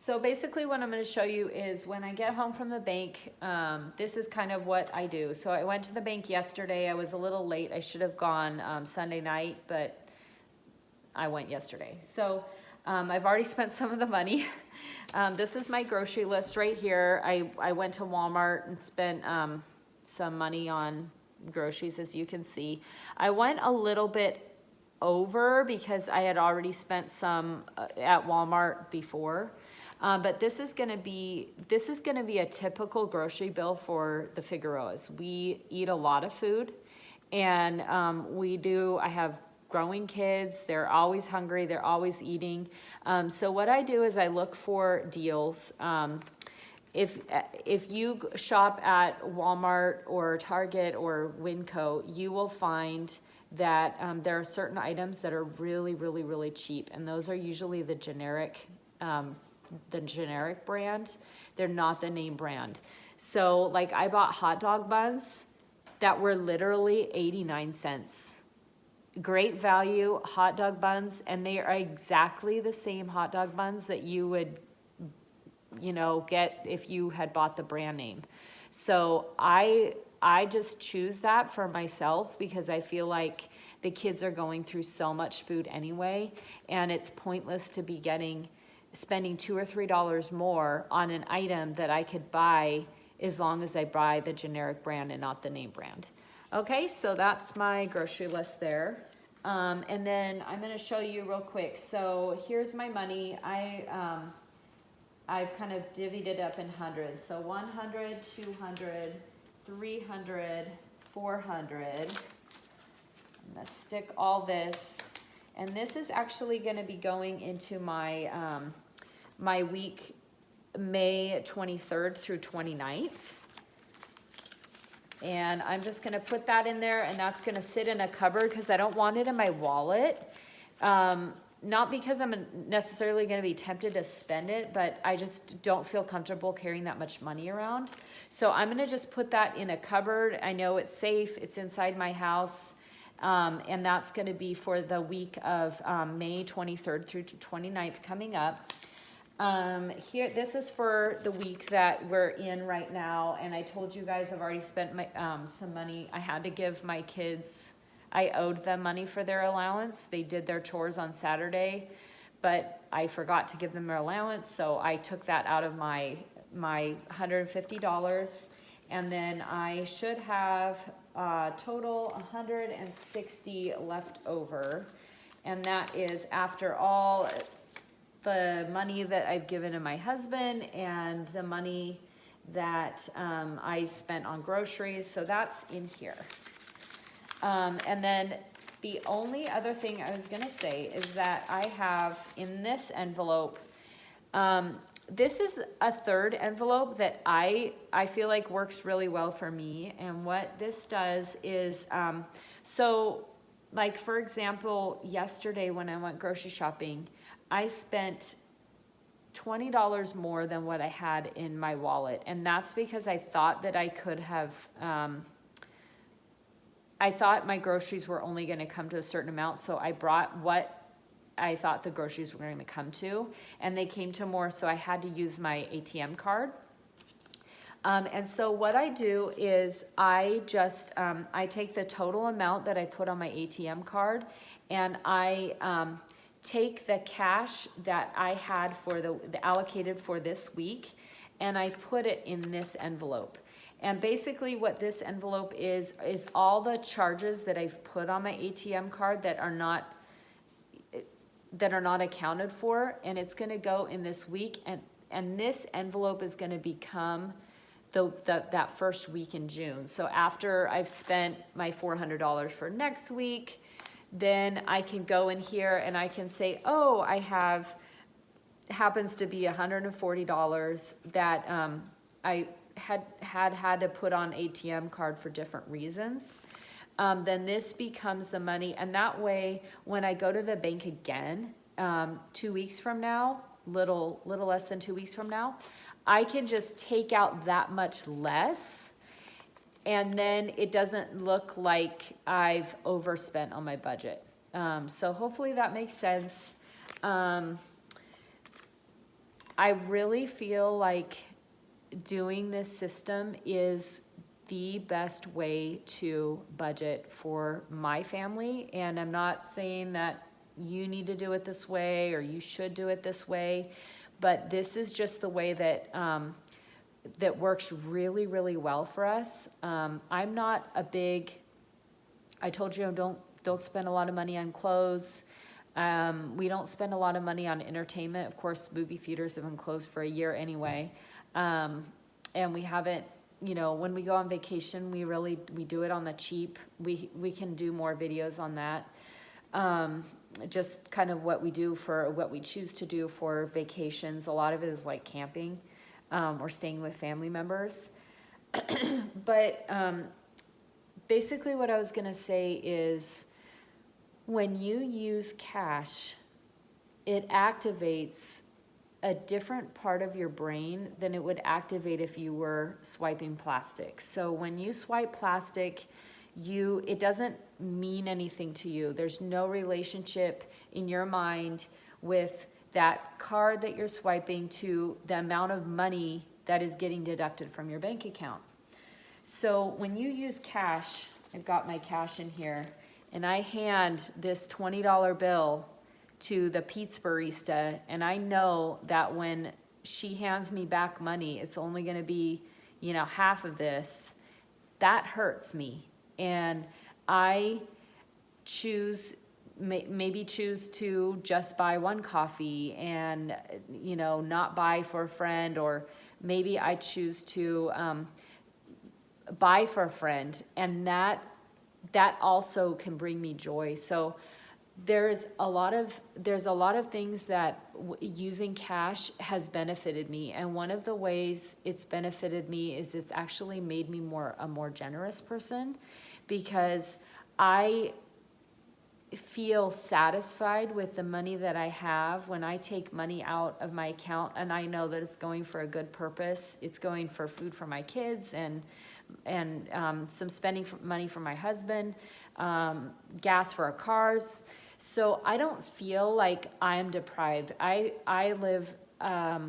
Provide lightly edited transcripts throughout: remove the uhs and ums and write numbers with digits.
So basically what I'm going to show you is when I get home from the bank, this is kind of what I do. So I went to the bank yesterday. I was a little late. I should have gone Sunday night, but I went yesterday. So I've already spent some of the money. This is my grocery list right here. I went to Walmart and spent some money on groceries, as you can see. I went a little bit over because I had already spent some at Walmart before. But this is gonna be a typical grocery bill for the Figueroas. We eat a lot of food, and I have growing kids. They're always hungry. They're always eating. So what I do is I look for deals. If you shop at Walmart or Target or Winco, you will find that there are certain items that are really, really, really cheap, and those are usually the generic brand. They're not the name brand. So like I bought hot dog buns that were literally 89 cents. Great value hot dog buns, and they are exactly the same hot dog buns that you would, get if you had bought the brand name. So I just choose that for myself because I feel like the kids are going through so much food anyway, and it's pointless to be spending $2 or $3 more on an item that I could buy as long as I buy the generic brand and not the name brand. Okay, so that's my grocery list there. And then I'm gonna show you real quick. So here's my money. I've kind of divvied it up in hundreds. So 100, 200, 300, 400. I'm gonna stick all this. And this is actually gonna be going into my, my week, May 23rd through 29th. And I'm just gonna put that in there, and that's gonna sit in a cupboard because I don't want it in my wallet. Not because I'm necessarily gonna be tempted to spend it, but I just don't feel comfortable carrying that much money around. So I'm gonna just put that in a cupboard. I know it's safe, it's inside my house. And that's gonna be for the week of May 23rd through 29th coming up. Here, this is for the week that we're in right now, and I told you guys I've already spent my some money. I had to give my kids, I owed them money for their allowance. They did their chores on Saturday, but I forgot to give them their allowance, so I took that out of my $150, and then I should have total 160 left over, and that is after all the money that I've given to my husband and the money that I spent on groceries. So that's in here. And then the only other thing I was gonna say is that I have in this envelope, this is a third envelope that I feel like works really well for me. And what this does is, so like for example, yesterday when I went grocery shopping, I spent $20 more than what I had in my wallet. And that's because I thought that I could have, I thought my groceries were only gonna come to a certain amount. So I brought what I thought the groceries were gonna come to, and they came to more, so I had to use my ATM card. And so what I do is I just, I take the total amount that I put on my ATM card, and I, take the cash that I had for the allocated for this week, and I put it in this envelope. And basically what this envelope is all the charges that I've put on my ATM card that are not accounted for, and it's gonna go in this week, and this envelope is gonna become that first week in June. So after I've spent my $400 for next week, then I can go in here and I can say, oh, I happens to be $140 that I had to put on ATM card for different reasons. Then this becomes the money, and that way when I go to the bank again 2 weeks from now, little less than 2 weeks from now, I can just take out that much less, and then it doesn't look like I've overspent on my budget. So hopefully that makes sense. I really feel like doing this system is the best way to budget for my family. And I'm not saying that you need to do it this way or you should do it this way, but this is just the way that that works really, really well for us. I'm not a big, I told you, don't spend a lot of money on clothes. We don't spend a lot of money on entertainment. Of course, movie theaters have been closed for a year anyway. And we haven't, when we go on vacation, we do it on the cheap. We can do more videos on that. Just kind of what we choose to do for vacations. A lot of it is like camping, or staying with family members. But, basically what I was gonna say is, when you use cash, it activates a different part of your brain than it would activate if you were swiping plastic. So when you swipe plastic, it doesn't mean anything to you. There's no relationship in your mind with that card that you're swiping to the amount of money that is getting deducted from your bank account. So when you use cash, I've got my cash in here, and I hand this $20 bill to the pizza barista, and I know that when she hands me back money, it's only gonna be, half of this. That hurts me. And I maybe choose to just buy one coffee and, not buy for a friend, or maybe I choose to buy for a friend, and that also can bring me joy. So there's a lot of things that using cash has benefited me, and one of the ways it's benefited me is it's actually made me a more generous person, because I feel satisfied with the money that I have when I take money out of my account and I know that it's going for a good purpose. It's going for food for my kids and some spending money for my husband, gas for our cars. So I don't feel like I am deprived. I live a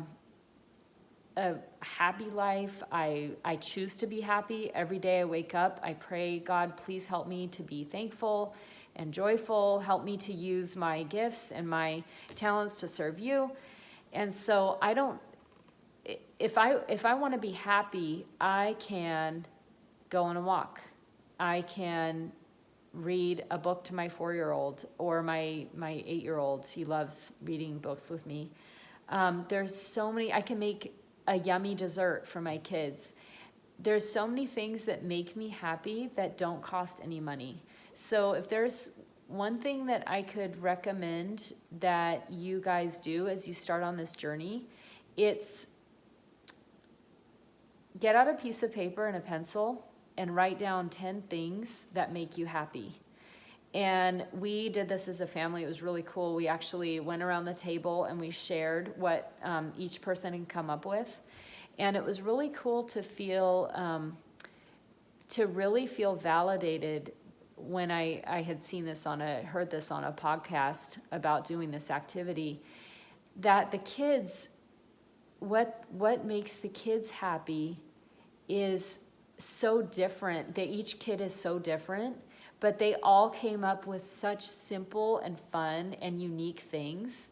happy life. I choose to be happy. Every day I wake up, I pray, God, please help me to be thankful and joyful. Help me to use my gifts and my talents to serve you. And so if I want to be happy, I can go on a walk. I can read a book to my 4-year-old or my 8-year-old. He loves reading books with me. There's so many, I can make a yummy dessert for my kids. There's so many things that make me happy that don't cost any money. So if there's one thing that I could recommend that you guys do as you start on this journey, it's get out a piece of paper and a pencil and write down 10 things that make you happy. And we did this as a family. It was really cool. We actually went around the table and we shared what each person had come up with. And it was really cool to feel, really feel validated when I had heard this on a podcast about doing this activity, that the kids, what makes the kids happy is so different. Each kid is so different, but they all came up with such simple and fun and unique things.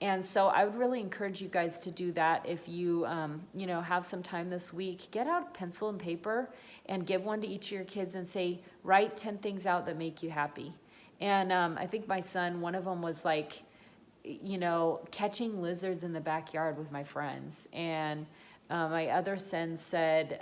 And so I would really encourage you guys to do that. If you, have some time this week, get out pencil and paper and give one to each of your kids and say, write 10 things out that make you happy. And I think my son, one of them was like, catching lizards in the backyard with my friends. And my other son said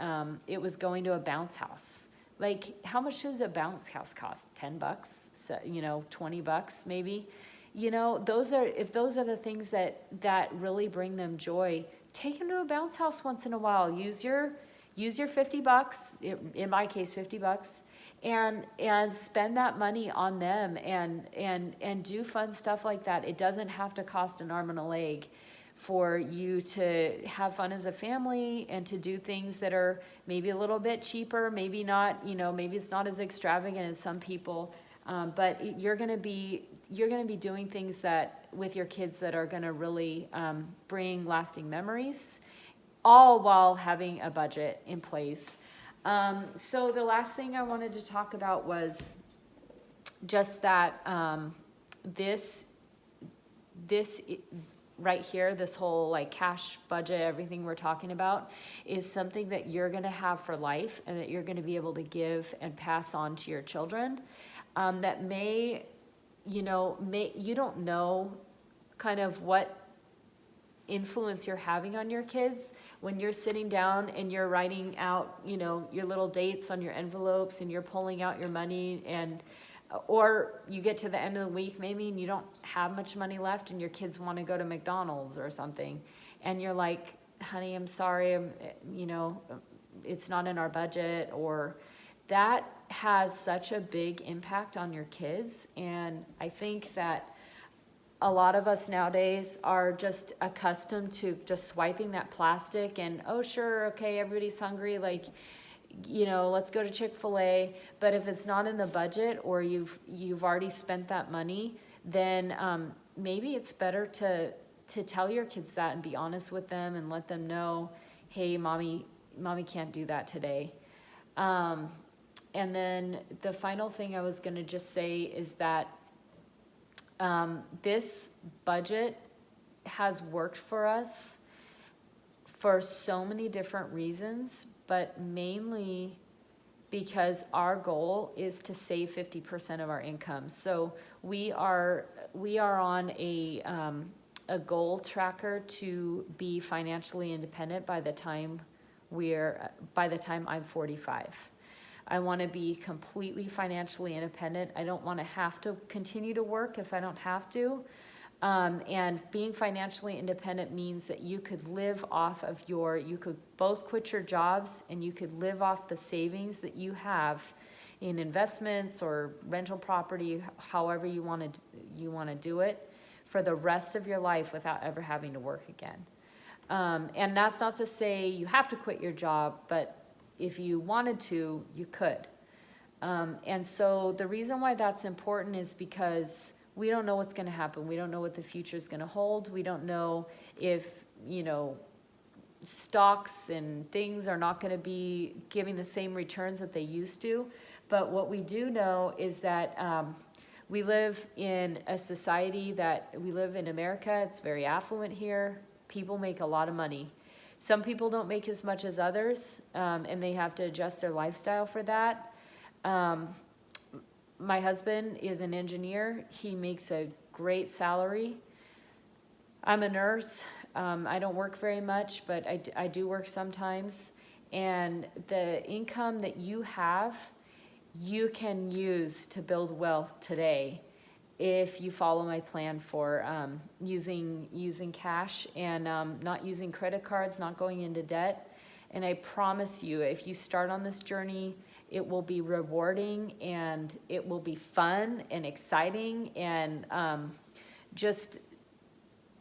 it was going to a bounce house. Like, how much does a bounce house cost? $10, $20 maybe. If those are the things that really bring them joy, take them to a bounce house once in a while. Use your $50, in my case, $50, and spend that money on them and do fun stuff like that. It doesn't have to cost an arm and a leg for you to have fun as a family and to do things that are maybe a little bit cheaper, maybe not, maybe it's not as extravagant as some people, but you're going to be, you're gonna be doing things that, with your kids, that are gonna really bring lasting memories, all while having a budget in place. So the last thing I wanted to talk about was just that this right here, this whole like cash budget, everything we're talking about, is something that you're gonna have for life, and that you're gonna be able to give and pass on to your children. That may, you don't know kind of what influence you're having on your kids when you're sitting down and you're writing out, your little dates on your envelopes, and you're pulling out your money, or you get to the end of the week maybe and you don't have much money left, and your kids want to go to McDonald's or something, and you're like, honey, I'm sorry, it's not in our budget. Or that has such a big impact on your kids. And I think that a lot of us nowadays are just accustomed to just swiping that plastic and, oh, sure, okay, everybody's hungry, like, let's go to Chick-fil-A. But if it's not in the budget, or you've already spent that money, then maybe it's better to tell your kids that and be honest with them and let them know, hey, mommy can't do that today. And then the final thing I was going to just say is that this budget has worked for us for so many different reasons, but mainly because our goal is to save 50% of our income. So we are on a goal tracker to be financially independent by the time I'm 45. I want to be completely financially independent. I don't want to have to continue to work if I don't have to. And being financially independent means that you could live off of you could both quit your jobs, and you could live off the savings that you have in investments or rental property, however you want to do it, for the rest of your life without ever having to work again. And that's not to say you have to quit your job, but if you wanted to, you could. And so the reason why that's important is because we don't know what's going to happen. We don't know what the future is going to hold. We don't know if, stocks and things are not going to be giving the same returns that they used to. But what we do know is that we live in a society we live in America. It's very affluent here. People make a lot of money. Some people don't make as much as others, and they have to adjust their lifestyle for that. My husband is an engineer. He makes a great salary. I'm a nurse. I don't work very much, but I do work sometimes. And the income that you have, you can use to build wealth today if you follow my plan for using cash and not using credit cards, not going into debt. And I promise you, if you start on this journey, it will be rewarding, and it will be fun and exciting, and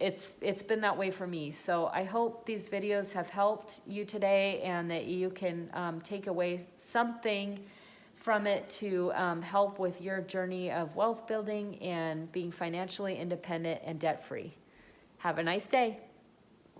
it's been that way for me. So I hope these videos have helped you today, and that you can take away something from it to help with your journey of wealth building and being financially independent and debt-free. Have a nice day.